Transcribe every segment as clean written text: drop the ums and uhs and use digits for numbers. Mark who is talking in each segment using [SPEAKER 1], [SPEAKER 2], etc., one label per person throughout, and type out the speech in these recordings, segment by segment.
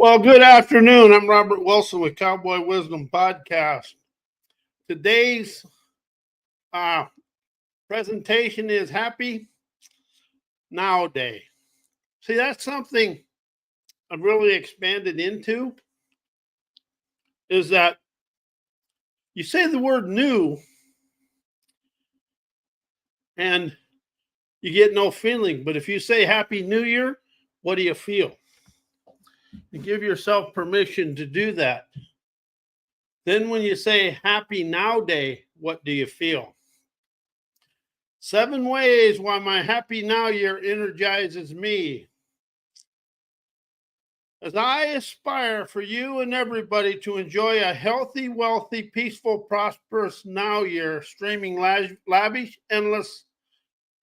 [SPEAKER 1] Well, good afternoon. I'm Robert Wilson with Cowboy Wisdom Podcast. Today's uh, presentation is Happy Now Day. See, that's something I've really expanded into, is that you say the word new and you get no feeling. But if you say Happy New Year, what do you feel? You give yourself permission to do that. Then when you say Happy Now Day, what do you feel? 7 ways why my Happy Now Year energizes me. As I aspire for you and everybody to enjoy a healthy, wealthy, peaceful, prosperous Now Year, streaming lavish, endless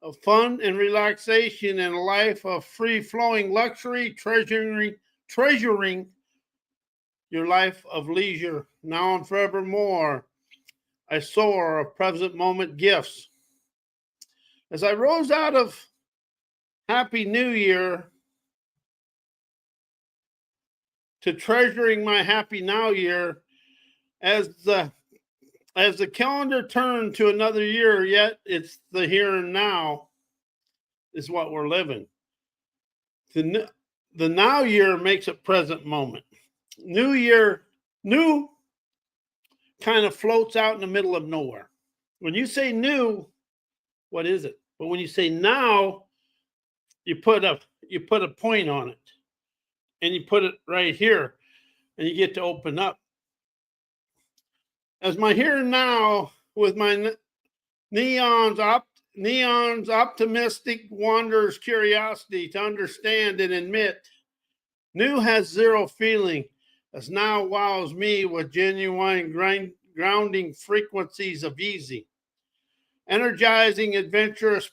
[SPEAKER 1] of fun and relaxation and a life of free-flowing luxury, treasuring your life of leisure now and forevermore. I soar of present moment gifts. As I rose out of Happy New Year to treasuring my Happy Now Year, as the calendar turned to another year, yet it's the here and now is what we're living. The now year makes it present moment. New year, new kind of floats out in the middle of nowhere. When you say new, what is it? But when you say now, you put a point on it, and you put it right here, and you get to open up. As my here and now, with my neons, optimistic wanders, curiosity to understand and admit, new has zero feeling, as now wows me with genuine grounding frequencies of easy. Energizing, adventurous,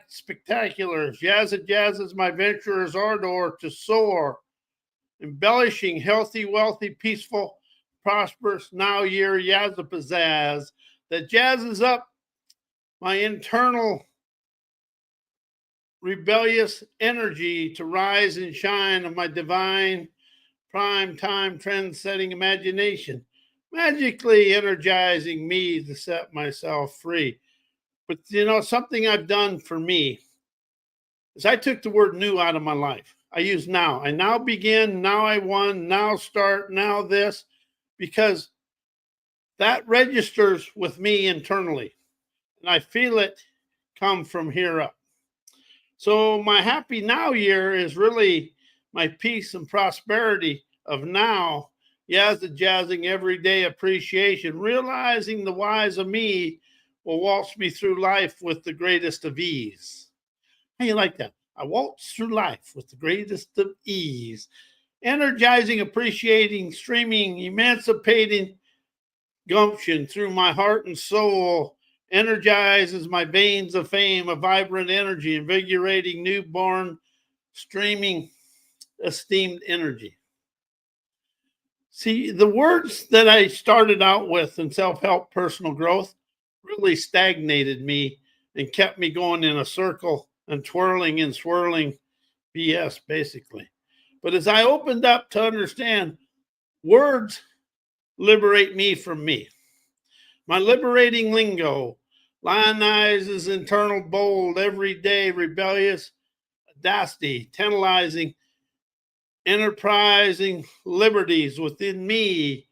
[SPEAKER 1] spectacular. Jazzes my venturer's ardor to soar. Embellishing, healthy, wealthy, peaceful, prosperous, now year pizzazz that jazzes up my internal rebellious energy to rise and shine of my divine prime time trend-setting imagination, magically energizing me to set myself free. But something I've done for me is I took the word new out of my life. I use now. I now begin, now I won, now start, now this, because that registers with me internally. And I feel it come from here up. So my Happy Now Year is really my peace and prosperity of now. Yes, the jazzing everyday appreciation, realizing the whys of me will waltz me through life with the greatest of ease. How you like that? I waltz through life with the greatest of ease. Energizing, appreciating, streaming, emancipating gumption through my heart and soul. Energizes my veins of fame, a vibrant energy, invigorating, newborn, streaming, esteemed energy. See, the words that I started out with in self-help personal growth really stagnated me and kept me going in a circle and twirling and swirling BS, basically. But as I opened up to understand, words liberate me from me. My liberating lingo lionizes internal bold, everyday, rebellious audacity, tantalizing, enterprising liberties within me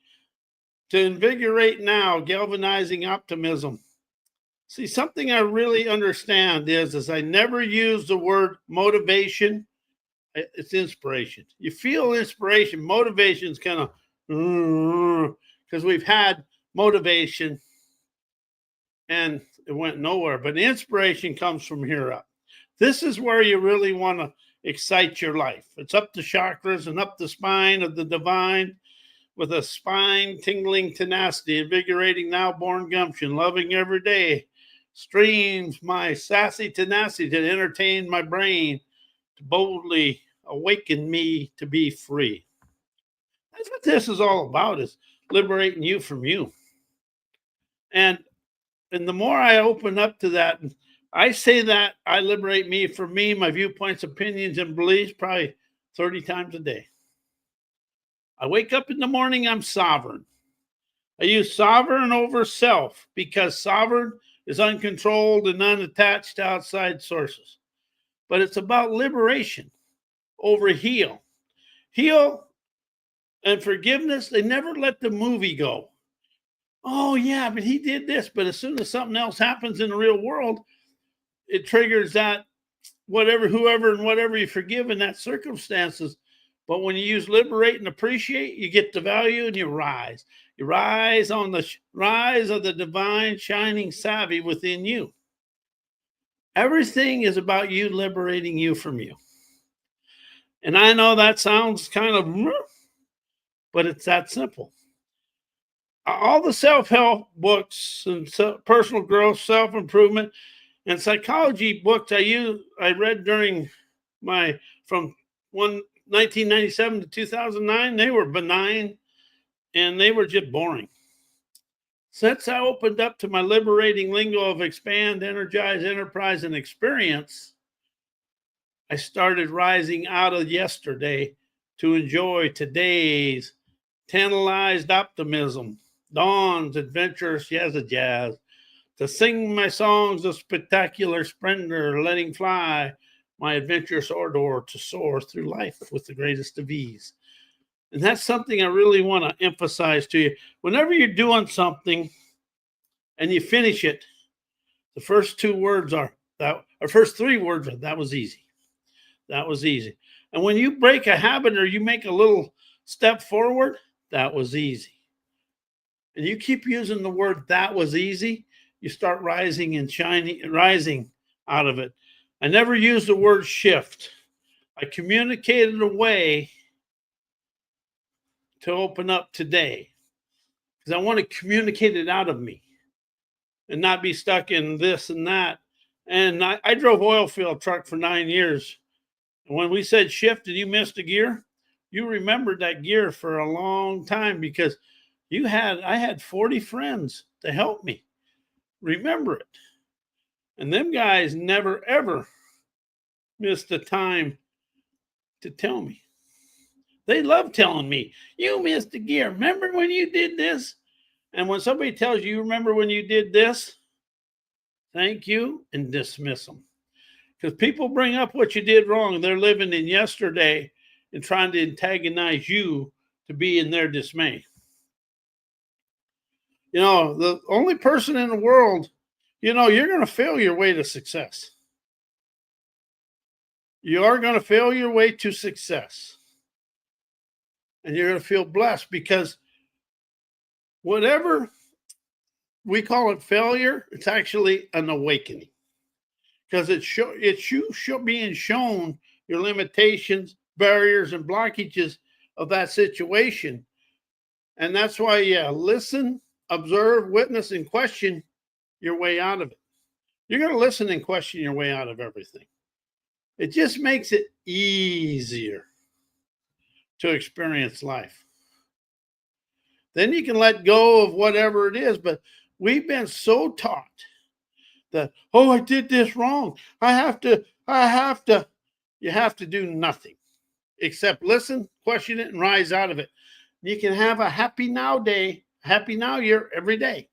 [SPEAKER 1] to invigorate now, galvanizing optimism. See, something I really understand is I never use the word motivation. It's inspiration. You feel inspiration. Motivation is kind of because we've had motivation and it went nowhere. But inspiration comes from here up. This is where you really want to excite your life. It's up the chakras and up the spine of the divine with a spine tingling tenacity, invigorating now born gumption, loving every day. Streams my sassy tenacity to entertain my brain, to boldly awaken me to be free. That's what this is all about, is liberating you from you. And the more I open up to that, I say that I liberate me from me, my viewpoints, opinions, and beliefs probably 30 times a day. I wake up in the morning, I'm sovereign. I use sovereign over self because sovereign is uncontrolled and unattached to outside sources. But it's about liberation over heal. Heal and forgiveness, they never let the movie go. Oh, yeah, but he did this. But as soon as something else happens in the real world, it triggers that whatever, whoever, and whatever you forgive in that circumstances. But when you use liberate and appreciate, you get the value and you rise. You rise on the rise of the divine shining savvy within you. Everything is about you liberating you from you. And I know that sounds kind of, but it's that simple. All the self-help books and personal growth, self-improvement, and psychology books I read during my from 1997 to 2009, they were benign and they were just boring. Since I opened up to my liberating lingo of expand, energize, enterprise, and experience, I started rising out of yesterday to enjoy today's tantalized optimism, dawn's adventurous jazz, to sing my songs of spectacular splendor, letting fly my adventurous ardor to soar through life with the greatest of ease. And that's something I really want to emphasize to you. Whenever you're doing something and you finish it, the first two words are that, or first three words are that was easy. That was easy. And when you break a habit or you make a little step forward, that was easy. And you keep using the word that was easy, you start rising and shining, rising out of it. I never used the word shift. I communicated a way to open up today because I want to communicate it out of me and not be stuck in this and that. And I drove oil field truck for 9 years. And when we said shift and you missed a gear, you remembered that gear for a long time because I had 40 friends to help me remember it. And them guys never, ever missed a time to tell me. They love telling me, you missed a gear. Remember when you did this? And when somebody tells you, remember when you did this? Thank you and dismiss them. Because people bring up what you did wrong. They're living in yesterday and trying to antagonize you to be in their dismay. You know, the only person in the world, you know, you're going to fail your way to success. You are going to fail your way to success. And you're going to feel blessed because whatever we call it failure, it's actually an awakening. Because it's you being shown your limitations, barriers, and blockages of that situation. And that's why, listen, observe, witness, and question your way out of it. You're going to listen and question your way out of everything. It just makes it easier to experience life. Then you can let go of whatever it is. But we've been so taught that, oh, I did this wrong. I have to. You have to do nothing except listen, question it, and rise out of it. You can have a happy now day, happy now year every day.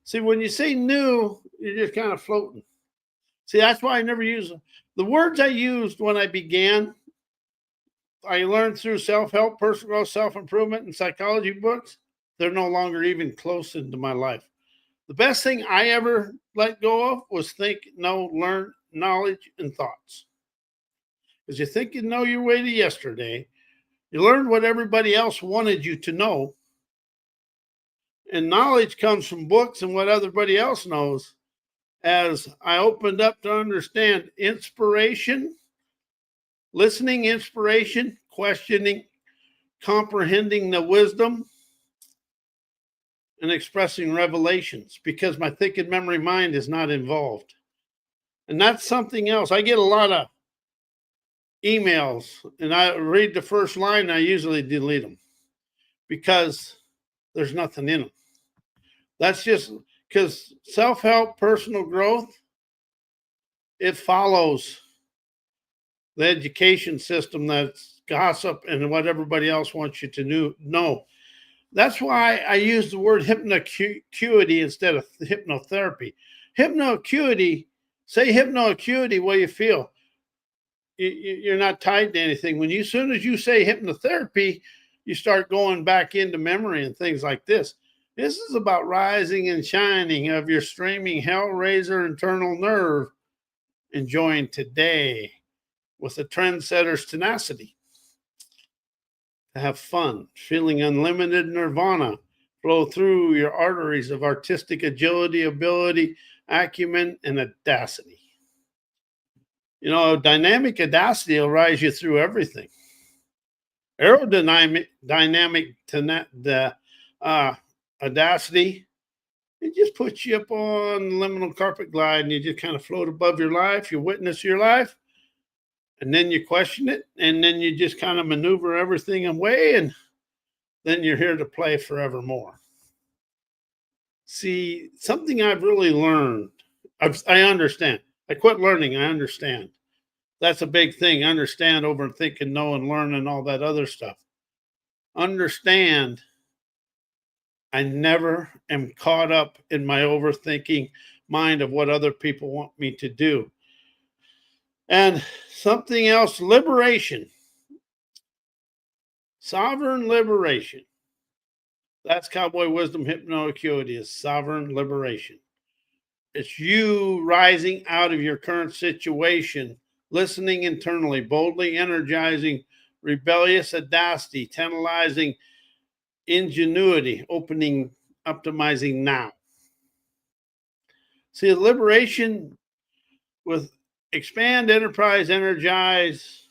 [SPEAKER 1] See, when you say new, you're just kind of floating. See, that's why I never use them. The words I used when I began, I learned through self-help, personal growth, self-improvement, and psychology books. They're no longer even close into my life. The best thing I ever let go of was think, know, learn, knowledge, and thoughts. Because you think you know your way to yesterday, you learned what everybody else wanted you to know. And knowledge comes from books and what everybody else knows. As I opened up to understand inspiration, listening, inspiration, questioning, comprehending the wisdom, and expressing revelations, because my thinking memory mind is not involved. And that's something else. I get a lot of emails and I read the first line and I usually delete them because there's nothing in them. That's just because self-help, personal growth, it follows the education system that's gossip and what everybody else wants you to know. That's why I use the word hypnoacuity instead of hypnotherapy. Hypnoacuity, say hypnoacuity, what you feel. You're not tied to anything. As soon as you say hypnotherapy, you start going back into memory and things like this. This is about rising and shining of your streaming hellraiser internal nerve, enjoying today with a trendsetter's tenacity. To have fun, feeling unlimited nirvana flow through your arteries of artistic agility, ability, acumen, and audacity. Dynamic audacity will rise you through everything. Aerodynamic audacity, it just puts you up on liminal carpet glide and you just kind of float above your life. You witness your life and then you question it and then you just kind of maneuver everything away and then you're here to play forevermore. See, something I've really learned, I understand. I quit learning, I understand. That's a big thing. Understand over think and know and learn and all that other stuff. Understand, I never am caught up in my overthinking mind of what other people want me to do. And something else, liberation. Sovereign liberation. That's Cowboy Wisdom Hypnoacuity, is sovereign liberation. It's you rising out of your current situation, listening internally, boldly energizing rebellious audacity, tantalizing ingenuity, opening, optimizing now. See, liberation with expand, enterprise, energize,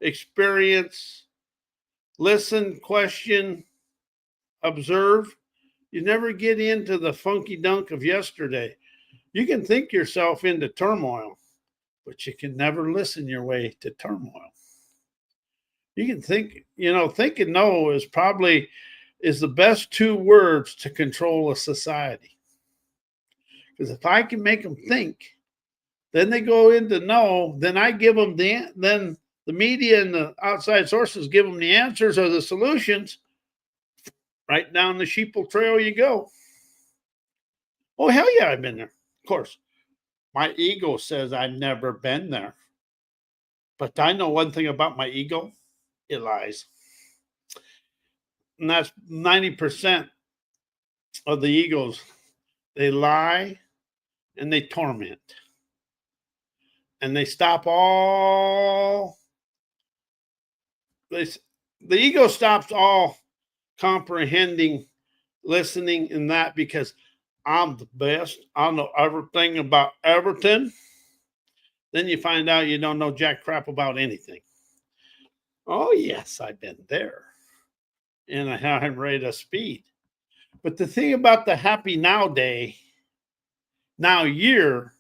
[SPEAKER 1] experience, listen, question, observe. You never get into the funky dunk of yesterday. You can think yourself into turmoil, but you can never listen your way to turmoil. You can think, think and know is the best two words to control a society. Because if I can make them think, then they go into know, then I give them then the media and the outside sources give them the answers or the solutions. Right down the sheeple trail you go. Oh, hell yeah, I've been there. Of course, my ego says I've never been there. But I know one thing about my ego, it lies. And that's 90% of the egos. They lie and they torment. And they stop all, the ego stops all comprehending, listening, and that because I'm the best. I know everything about everything. Then you find out you don't know jack crap about anything. Oh, yes, I've been there. And a high rate of speed. But the thing about the happy now day, now year,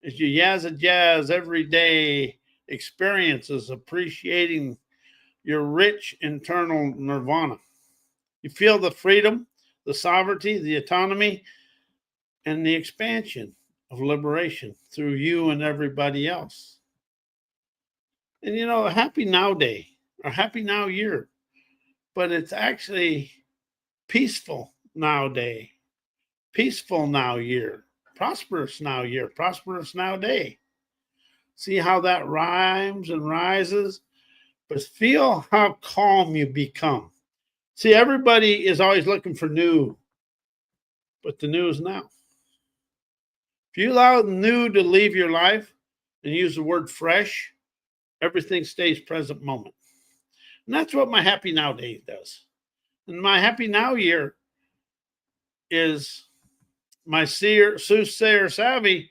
[SPEAKER 1] is you jazz every day experiences, appreciating your rich internal nirvana. You feel the freedom, the sovereignty, the autonomy, and the expansion of liberation through you and everybody else. And a happy now day or happy now year, but it's actually peaceful now day, peaceful now year, prosperous now year, prosperous now day. See how that rhymes and rises, but feel how calm you become. See, everybody is always looking for new, but the new is now. If you allow the new to leave your life and use the word fresh, everything stays present moment. And that's what my happy now day does. And my happy now year is my soothsayer savvy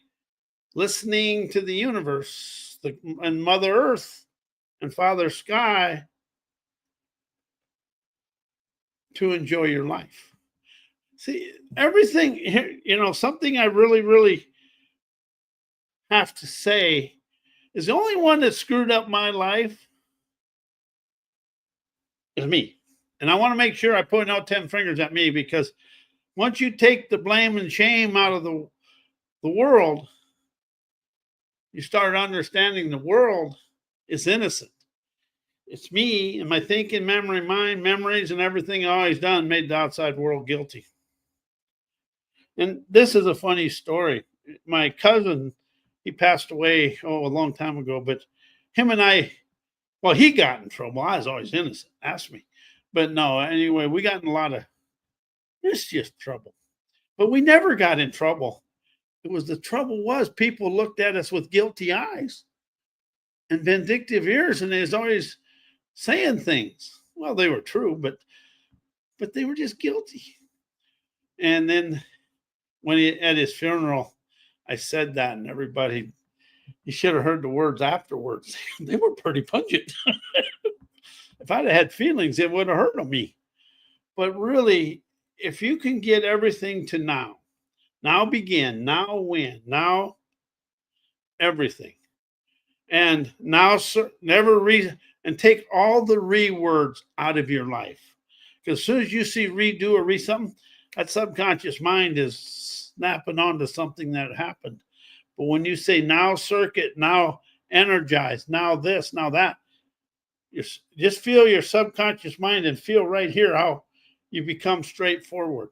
[SPEAKER 1] listening to the universe and Mother Earth and Father Sky to enjoy your life. See, everything here, something I really, really have to say is the only one that screwed up my life is me. And I want to make sure I point out 10 fingers at me, because once you take the blame and shame out of the world, you start understanding the world is innocent. It's me and my thinking, memory, mind, memories, and everything I always done made the outside world guilty. And this is a funny story. My cousin, he passed away, a long time ago, but him and I, well, he got in trouble. I was always innocent. Ask me. But no, anyway, we got in a lot of mischief trouble. But we never got in trouble. It was the trouble was people looked at us with guilty eyes and vindictive ears, and they was always saying things. Well, they were true, but they were just guilty. And then when at his funeral, I said that, and everybody, you should have heard the words afterwards. They were pretty pungent. If I'd have had feelings, it would have hurt me. But really, if you can get everything to now begin, now win, now everything, and now never and take all the words out of your life. Because as soon as you see redo or something, that subconscious mind is snapping onto something that happened. But when you say now circuit, now energize, now this, now that, you just feel your subconscious mind and feel right here how you become straightforward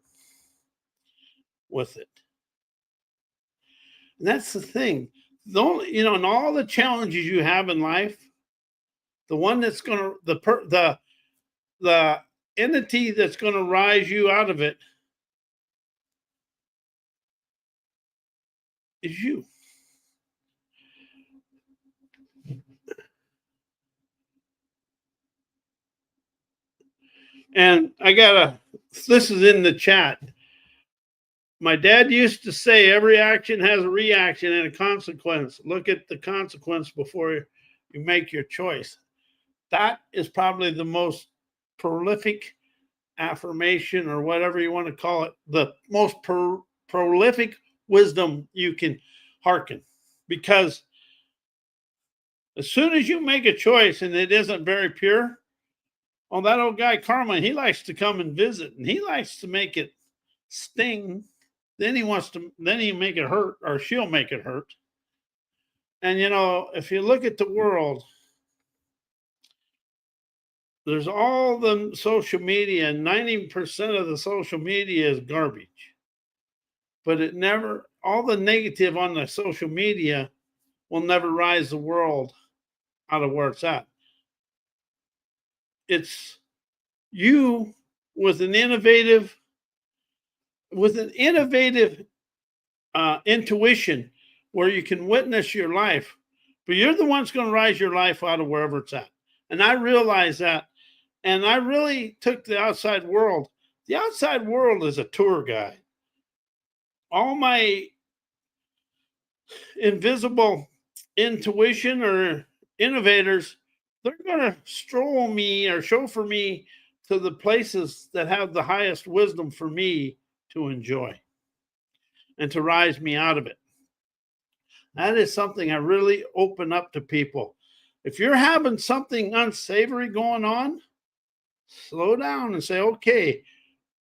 [SPEAKER 1] with it. And that's the thing. The only, in all the challenges you have in life, the one that's going to, the entity that's going to rise you out of it is you. And this is in the chat. My dad used to say every action has a reaction and a consequence. Look at the consequence before you make your choice. That is probably the most prolific affirmation, or whatever you want to call it, the most prolific wisdom you can hearken. Because as soon as you make a choice and it isn't very pure, that old guy Karma, he likes to come and visit, and he likes to make it sting. Then he make it hurt, or she'll make it hurt. And if you look at the world, there's all the social media, and 90% of the social media is garbage. But all the negative on the social media will never rise the world out of where it's at. It's you with an innovative intuition where you can witness your life, but you're the one's going to rise your life out of wherever it's at. And I realized that, and I really took the outside world. The outside world is a tour guide. All my invisible intuition or innovators, they're going to stroll me or chauffeur me to the places that have the highest wisdom for me to enjoy and to rise me out of it. That is something I really open up to people. If you're having something unsavory going on, slow down and say, okay,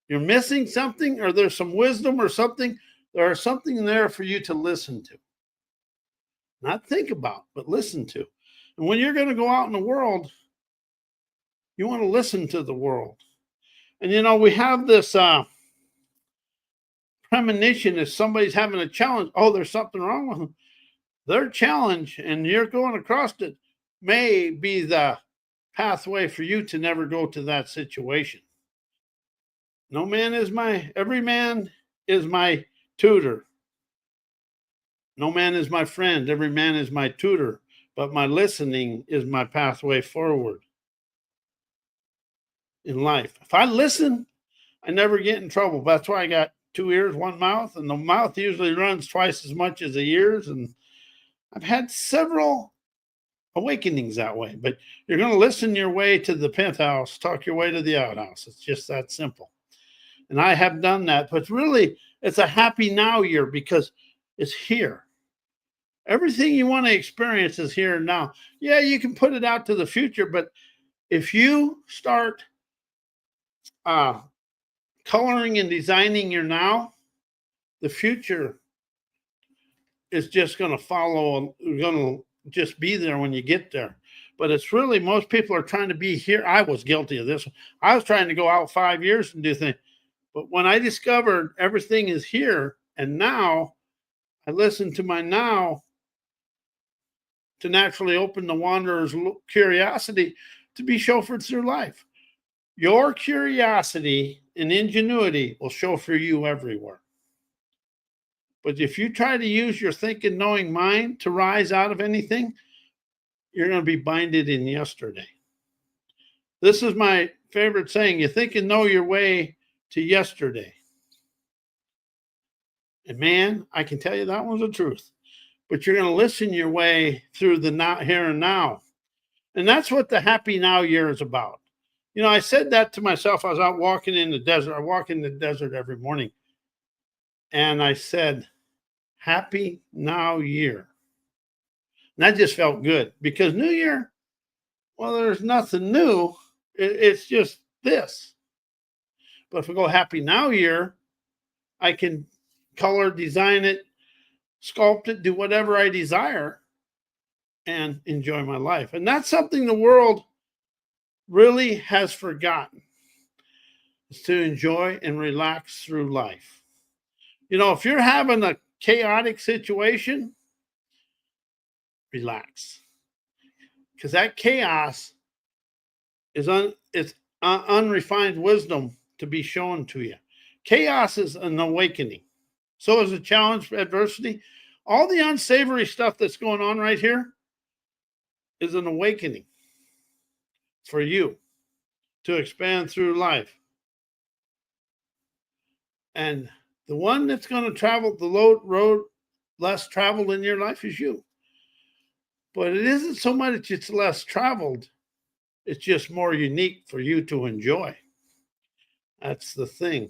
[SPEAKER 1] you're missing something, or there's some wisdom or something. There is something there for you to listen to. Not think about, but listen to. And when you're going to go out in the world, you want to listen to the world. And we have this premonition if somebody's having a challenge. Oh, there's something wrong with them. Their challenge, and you're going across it, may be the pathway for you to never go to that situation. Every man is my tutor. No man is my friend. Every man is my tutor. But my listening is my pathway forward in life. If I listen, I never get in trouble. That's why I got 2 ears, 1 mouth, and the mouth usually runs twice as much as the ears. And I've had several awakenings that way. But you're going to listen your way to the penthouse, talk your way to the outhouse. It's just that simple. And I have done that. But really, it's a happy now year because it's here. Everything you want to experience is here and now. Yeah, you can put it out to the future, but if you start coloring and designing your now, the future is just going to follow, going to just be there when you get there. But it's really, most people are trying to be here. I was guilty of this. I was trying to go out 5 years and do things. But when I discovered everything is here and now, I listen to my now to naturally open the wanderer's curiosity to be chauffeured through life. Your curiosity and ingenuity will chauffeur you everywhere. But if you try to use your thinking, knowing mind to rise out of anything, you're going to be binded in yesterday. This is my favorite saying: you think and know your way to yesterday. And man, I can tell you that one's the truth. But you're going to listen your way through the now, here and now. And that's what the happy now year is about. You know, I said that to myself. I was out walking in the desert. I walk in the desert every morning. And I said, happy now year. And that just felt good, because New Year, well, there's nothing new. It's just this. But if we go happy now year, I can color, design it, sculpt it, do whatever I desire, and enjoy my life. And that's something the world really has forgotten, is to enjoy and relax through life. You know, if you're having a chaotic situation, relax, because that chaos is unrefined wisdom to be shown to you. Chaos is an awakening. So is a challenge, adversity. All the unsavory stuff that's going on right here is an awakening for you to expand through life. And the one that's going to travel the road less traveled in your life is you. But it isn't so much it's less traveled, it's just more unique for you to enjoy. That's the thing.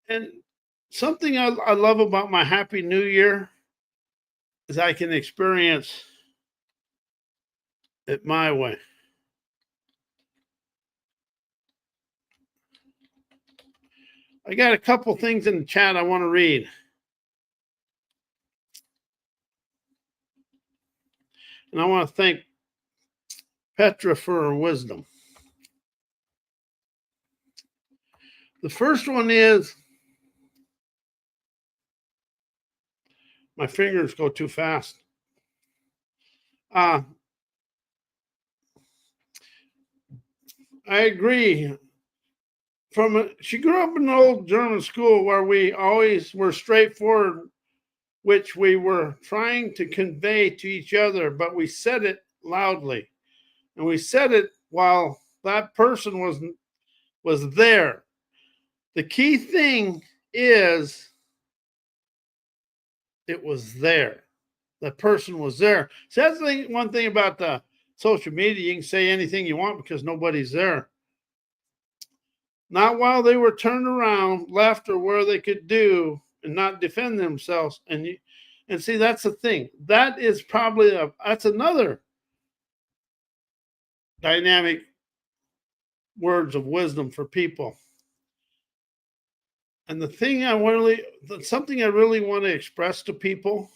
[SPEAKER 1] And something I love about my Happy New Year is I can experience it my way. I got a couple things in the chat I want to read. And I want to thank Petra for her wisdom. The first one is, my fingers go too fast. I agree. She grew up in an old German school where we always were straightforward, which we were trying to convey to each other, but we said it loudly. And we said it while that person was there. The key thing is it was there. The person was there. So that's one thing about the social media. You can say anything you want because nobody's there. Not while they were turned around, left, or where they could do and not defend themselves. And see, that's the thing. That is probably that's another dynamic words of wisdom for people. And the thing something I really want to express to people,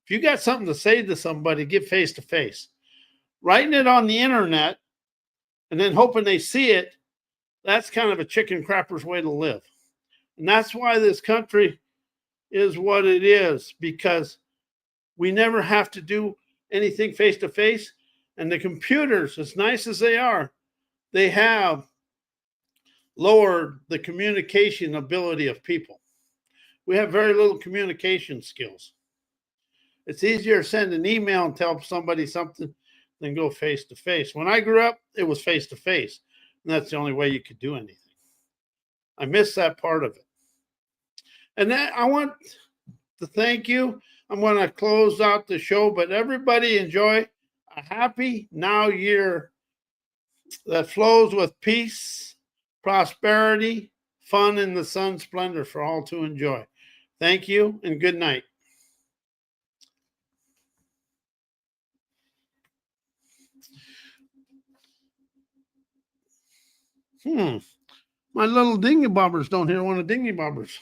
[SPEAKER 1] if you got something to say to somebody, get face to face. Writing it on the internet and then hoping they see it, that's kind of a chicken crapper's way to live. And that's why this country is what it is, because we never have to do anything face to face. And the computers, as nice as they are, they have lowered the communication ability of people. We have very little communication skills. It's easier to send an email and tell somebody something than go face to face. When I grew up, it was face to face. And that's the only way you could do anything. I miss that part of it. And then I want to thank you. I'm going to close out the show, but everybody enjoy a happy now year that flows with peace, prosperity, fun, and the sun splendor for all to enjoy. Thank you and good night. My little dingy bobbers don't hear one of dingy bobbers.